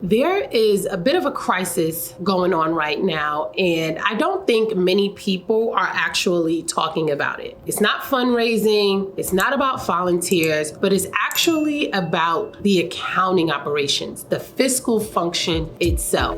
There is a bit of a crisis going on right now, and I don't think many people are actually talking about it. It's not fundraising, it's not about volunteers, but it's actually about the accounting operations, the fiscal function itself.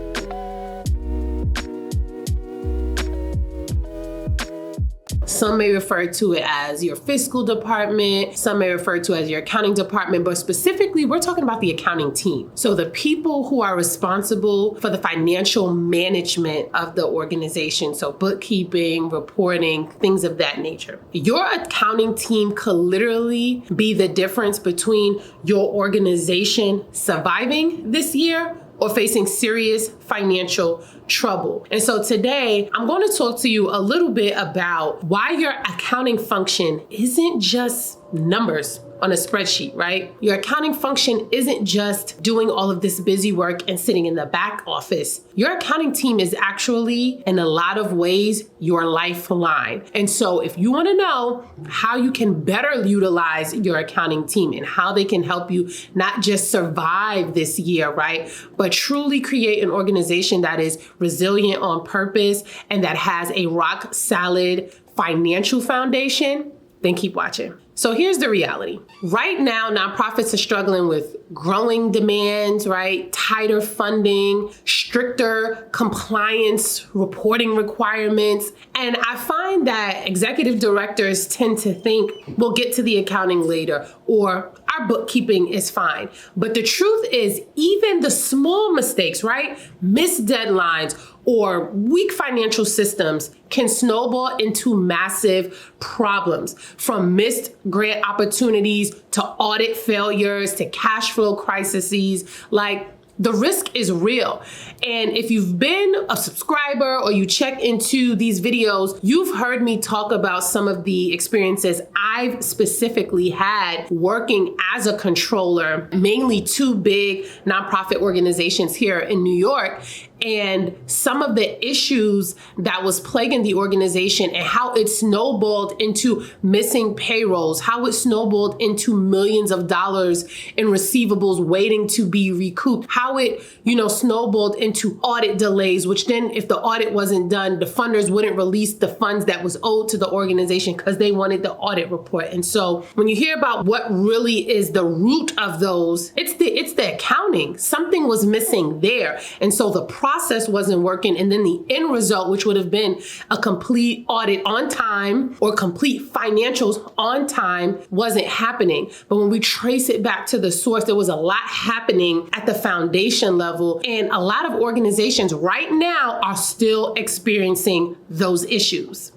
Some may refer to it as your fiscal department. Some may refer to it as your accounting department, but specifically, we're talking about the accounting team. So the people who are responsible for the financial management of the organization. So bookkeeping, reporting, things of that nature. Your accounting team could literally be the difference between your organization surviving this year or facing serious financial trouble. And so today, I'm going to talk to you a little bit about why your accounting function isn't just numbers on a spreadsheet, right? Your accounting function isn't just doing all of this busy work and sitting in the back office. Your accounting team is actually, in a lot of ways, your lifeline. And so if you want to know how you can better utilize your accounting team and how they can help you not just survive this year, right? But truly create an organization that is resilient on purpose and that has a rock solid financial foundation, then keep watching. So here's the reality. Right now, nonprofits are struggling with growing demands, right? Tighter funding, stricter compliance reporting requirements. And I find that executive directors tend to think, we'll get to the accounting later, or our bookkeeping is fine. But the truth is, even the small mistakes, right? Missed deadlines or weak financial systems can snowball into massive problems, from missed grant opportunities to audit failures to cash flow crises. Like, the risk is real. And if you've been a subscriber or you check into these videos, you've heard me talk about some of the experiences I've specifically had working as a controller, mainly two big nonprofit organizations here in New York, and some of the issues that was plaguing the organization and how it snowballed into missing payrolls, how it snowballed into millions of dollars in receivables waiting to be recouped, how it, snowballed into audit delays, which then if the audit wasn't done, the funders wouldn't release the funds that was owed to the organization because they wanted the audit report. And so when you hear about what really is the root of those, it's the accounting. Something was missing there. And so the process wasn't working. And then the end result, which would have been a complete audit on time or complete financials on time, wasn't happening. But when we trace it back to the source, there was a lot happening at the foundation level. And a lot of organizations right now are still experiencing those issues.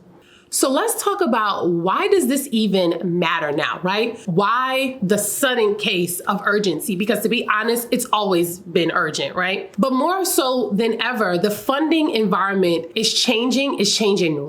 So let's talk about, why does this even matter now, right? Why the sudden case of urgency? Because to be honest, it's always been urgent, right? But more so than ever, the funding environment is changing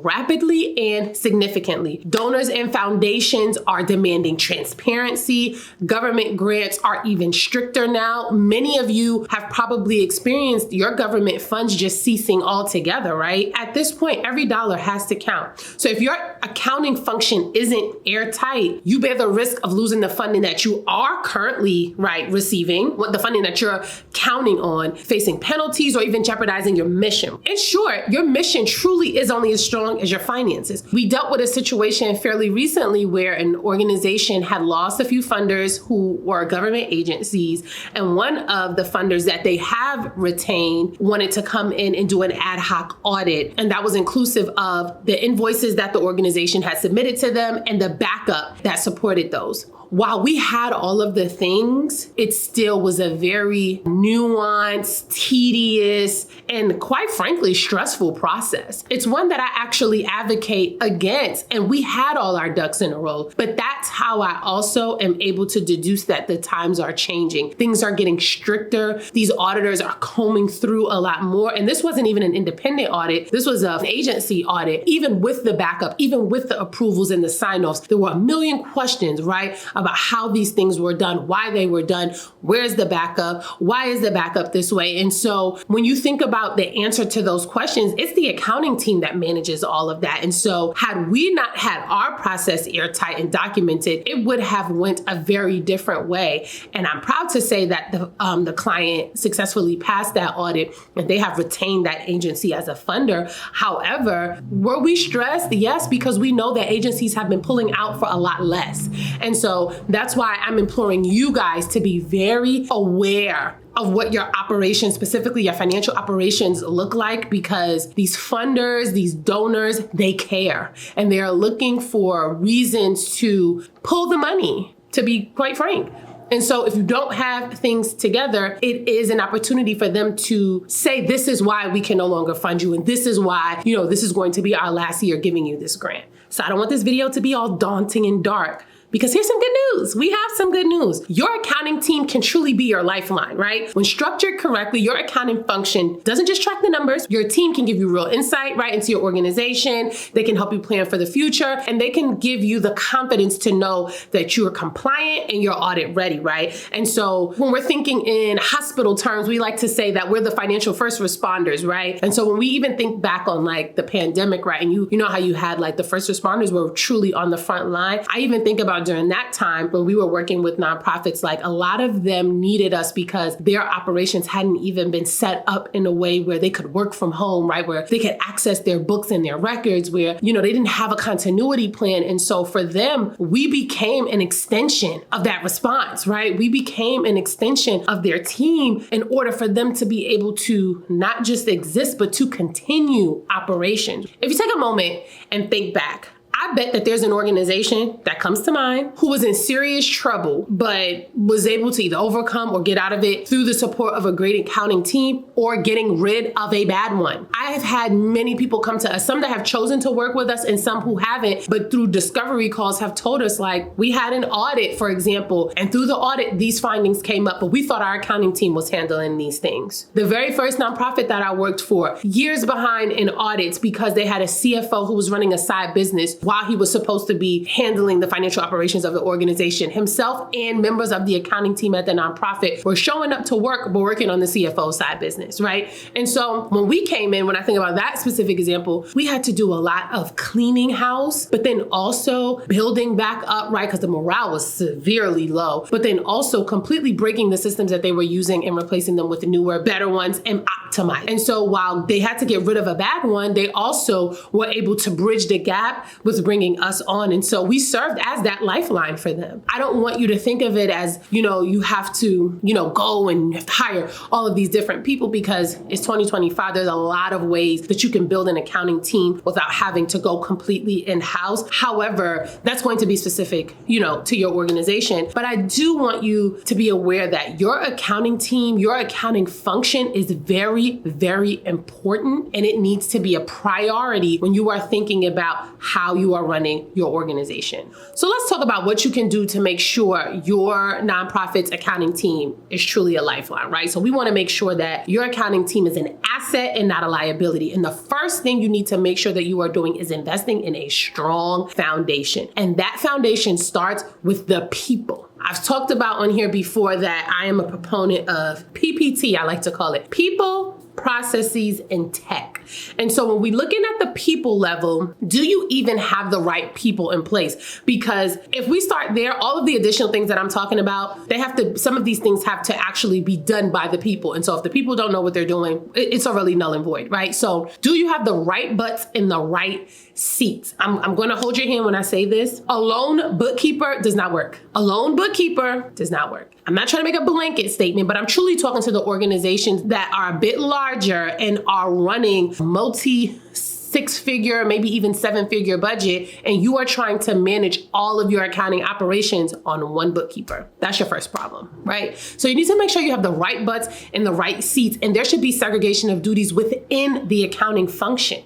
rapidly and significantly. Donors and foundations are demanding transparency. Government grants are even stricter now. Many of you have probably experienced your government funds just ceasing altogether, right? At this point, every dollar has to count. So if your accounting function isn't airtight, you bear the risk of losing the funding that you are currently, receiving, the funding that you're counting on, facing penalties, or even jeopardizing your mission. In short, your mission truly is only as strong as your finances. We dealt with a situation fairly recently where an organization had lost a few funders who were government agencies, and one of the funders that they have retained wanted to come in and do an ad hoc audit. And that was inclusive of the invoices that the organization had submitted to them and the backup that supported those. While we had all of the things, it still was a very nuanced, tedious, and quite frankly, stressful process. It's one that I actually advocate against, and we had all our ducks in a row. But that's how I also am able to deduce that the times are changing. Things are getting stricter. These auditors are combing through a lot more. And this wasn't even an independent audit. This was an agency audit. Even with the backup, even with the approvals and the sign-offs, there were a million questions, right, about how these things were done, why they were done, where's the backup, why is the backup this way? And so when you think about the answer to those questions, it's the accounting team that manages all of that. And so had we not had our process airtight and documented, it would have went a very different way. And I'm proud to say that the client successfully passed that audit and they have retained that agency as a funder. However, were we stressed? Yes, because we know that agencies have been pulling out for a lot less. And so that's why I'm imploring you guys to be very aware of what your operations, specifically your financial operations, look like, because these funders, these donors, they care and they are looking for reasons to pull the money, to be quite frank. And so if you don't have things together, it is an opportunity for them to say, this is why we can no longer fund you. And this is why, this is going to be our last year giving you this grant. So I don't want this video to be all daunting and dark. Because here's some good news. We have some good news. Your accounting team can truly be your lifeline, right? When structured correctly, your accounting function doesn't just track the numbers. Your team can give you real insight, right, into your organization. They can help you plan for the future, and they can give you the confidence to know that you're compliant and you're audit ready, right? And so when we're thinking in hospital terms, we like to say that we're the financial first responders, right? And so when we even think back on like the pandemic, right, and you know how you had like the first responders were truly on the front line. I even think about during that time when we were working with nonprofits, like a lot of them needed us because their operations hadn't even been set up in a way where they could work from home, right? Where they could access their books and their records, where, they didn't have a continuity plan. And so for them, we became an extension of that response, right? We became an extension of their team in order for them to be able to not just exist, but to continue operations. If you take a moment and think back, I bet that there's an organization that comes to mind who was in serious trouble, but was able to either overcome or get out of it through the support of a great accounting team or getting rid of a bad one. I have had many people come to us, some that have chosen to work with us and some who haven't, but through discovery calls have told us, like, we had an audit, for example, and through the audit, these findings came up, but we thought our accounting team was handling these things. The very first nonprofit that I worked for, years behind in audits because they had a CFO who was running a side business while he was supposed to be handling the financial operations of the organization. Himself and members of the accounting team at the nonprofit were showing up to work, but working on the CFO side business, right? And so when we came in, when I think about that specific example, we had to do a lot of cleaning house, but then also building back up, right? Because the morale was severely low, but then also completely breaking the systems that they were using and replacing them with newer, better ones and optimized. And so while they had to get rid of a bad one, they also were able to bridge the gap with bringing us on. And so we served as that lifeline for them. I don't want you to think of it as, you have to, go and you have to hire all of these different people, because it's 2025. There's a lot of ways that you can build an accounting team without having to go completely in-house. However, that's going to be specific, to your organization. But I do want you to be aware that your accounting team, your accounting function is very, very important, and it needs to be a priority when you are thinking about how you are running your organization. So let's talk about what you can do to make sure your nonprofit's accounting team is truly a lifeline, right? So we want to make sure that your accounting team is an asset and not a liability. And the first thing you need to make sure that you are doing is investing in a strong foundation. And that foundation starts with the people. I've talked about on here before that I am a proponent of PPT, I like to call it people, processes, and tech. And so when we're looking at the people level, do you even have the right people in place? Because if we start there, all of the additional things that I'm talking about, some of these things have to actually be done by the people. And so if the people don't know what they're doing, it's already null and void, right? So do you have the right butts in the right seats? I'm going to hold your hand when I say this. A lone bookkeeper does not work. A lone bookkeeper does not work. I'm not trying to make a blanket statement, but I'm truly talking to the organizations that are a bit larger and are running multi-six-figure, maybe even seven-figure budget, and you are trying to manage all of your accounting operations on one bookkeeper. That's your first problem, right? So you need to make sure you have the right butts in the right seats, and there should be segregation of duties within the accounting function,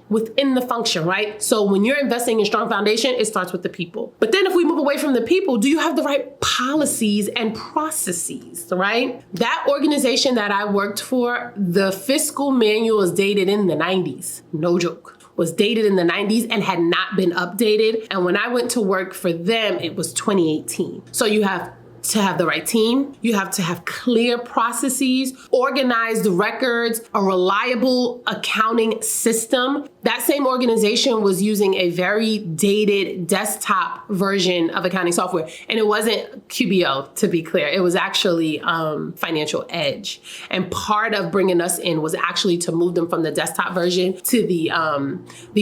right? So when you're investing in strong foundation, it starts with the people. But then if we move away from the people, do you have the right policies and processes, right? That organization that I worked for, the fiscal manual is dated in the 90s. No joke. was dated in the 90s and had not been updated. And when I went to work for them, it was 2018. So you have to have the right team, you have to have clear processes, organized records, a reliable accounting system. That same organization was using a very dated desktop version of accounting software. And it wasn't QBO, to be clear. It was actually Financial Edge. And part of bringing us in was actually to move them from the desktop version to the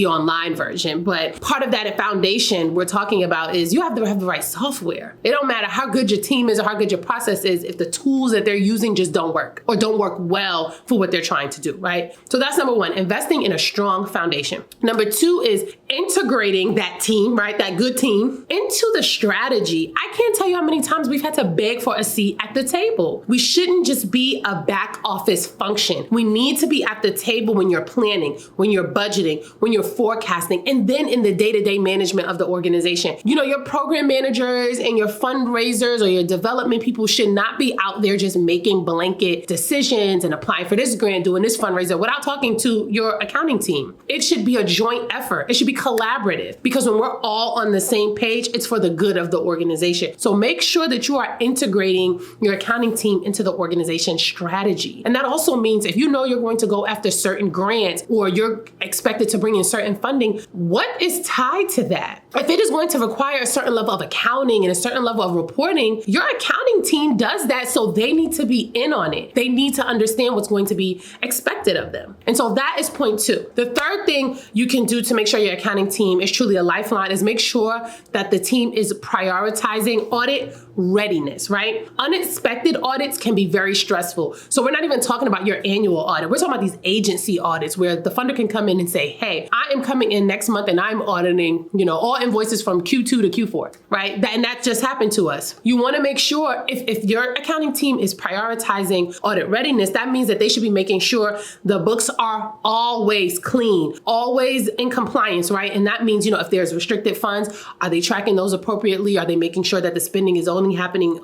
online version. But part of that foundation we're talking about is you have to have the right software. It don't matter how good your team is or how good your process is if the tools that they're using just don't work or don't work well for what they're trying to do, right? So that's number one, investing in a strong foundation. Number two is integrating that team, right? That good team into the strategy. I can't tell you how many times we've had to beg for a seat at the table. We shouldn't just be a back office function. We need to be at the table when you're planning, when you're budgeting, when you're forecasting, and then in the day-to-day management of the organization. You know, your program managers and your fundraisers or your development people should not be out there just making blanket decisions and applying for this grant, doing this fundraiser without talking to your accounting team. It should be a joint effort. It should be collaborative because when we're all on the same page, it's for the good of the organization. So make sure that you are integrating your accounting team into the organization strategy. And that also means if you know you're going to go after certain grants or you're expected to bring in certain funding, what is tied to that? If it is going to require a certain level of accounting and a certain level of reporting, your accounting team does that, so they need to be in on it. They need to understand what's going to be expected of them. And so that is point two. The third thing you can do to make sure your accounting team is truly a lifeline is make sure that the team is prioritizing audit readiness, right? Unexpected audits can be very stressful. So we're not even talking about your annual audit. We're talking about these agency audits where the funder can come in and say, hey, I am coming in next month and I'm auditing, all invoices from Q2 to Q4, right? And that just happened to us. You want to make sure if your accounting team is prioritizing audit readiness, that means that they should be making sure the books are always clean, always in compliance, right? And that means, if there's restricted funds, are they tracking those appropriately? Are they making sure that the spending is only happening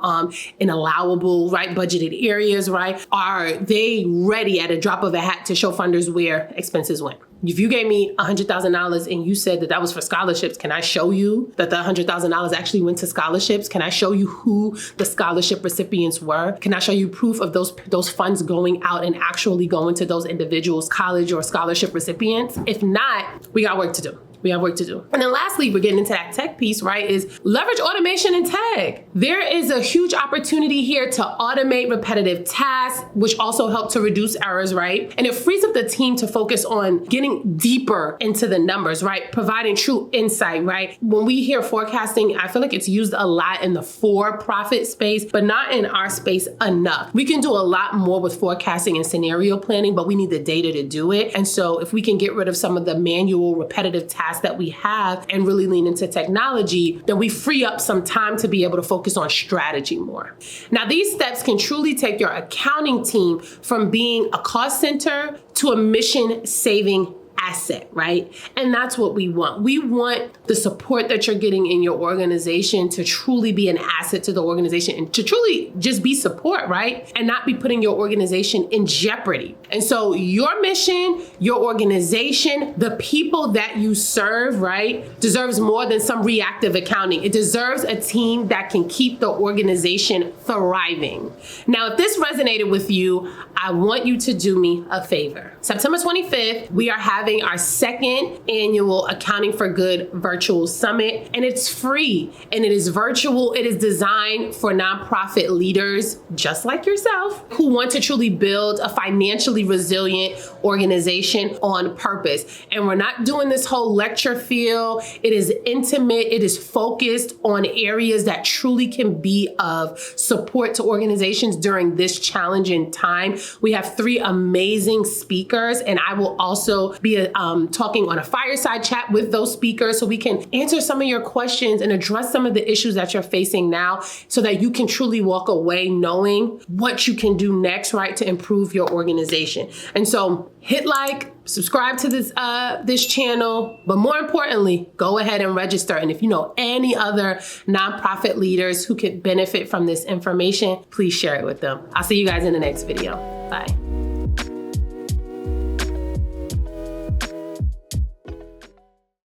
in allowable, right, budgeted areas, right? Are they ready at a drop of a hat to show funders where expenses went? If you gave me $100,000 and you said that was for scholarships, can I show you that the $100,000 actually went to scholarships? Can I show you who the scholarship recipients were? Can I show you proof of those funds going out and actually going to those individuals' college or scholarship recipients? If not, we got work to do. We have work to do. And then lastly, we're getting into that tech piece, right, is leverage automation and tech. There is a huge opportunity here to automate repetitive tasks, which also help to reduce errors, right? And it frees up the team to focus on getting deeper into the numbers, right? Providing true insight, right? When we hear forecasting, I feel like it's used a lot in the for-profit space, but not in our space enough. We can do a lot more with forecasting and scenario planning, but we need the data to do it. And so if we can get rid of some of the manual repetitive tasks that we have and really lean into technology, then we free up some time to be able to focus on strategy more. Now, these steps can truly take your accounting team from being a cost center to a mission-saving asset, right? And that's what we want. We want the support that you're getting in your organization to truly be an asset to the organization and to truly just be support, right? And not be putting your organization in jeopardy. And so your mission, your organization, the people that you serve, right, deserves more than some reactive accounting. It deserves a team that can keep the organization thriving. Now, if this resonated with you, I want you to do me a favor. September 25th, we are having our second annual Accounting for Good virtual summit, and it's free and it is virtual. It is designed for nonprofit leaders just like yourself who want to truly build a financially resilient organization on purpose. And we're not doing this whole lecture feel. It is intimate. It is focused on areas that truly can be of support to organizations during this challenging time. We have 3 amazing speakers, and I will also be talking on a fireside chat with those speakers so we can answer some of your questions and address some of the issues that you're facing now so that you can truly walk away knowing what you can do next, right, to improve your organization. And so hit like, subscribe to this channel, but more importantly, go ahead and register. And if you know any other nonprofit leaders who could benefit from this information, please share it with them. I'll see you guys in the next video. Bye.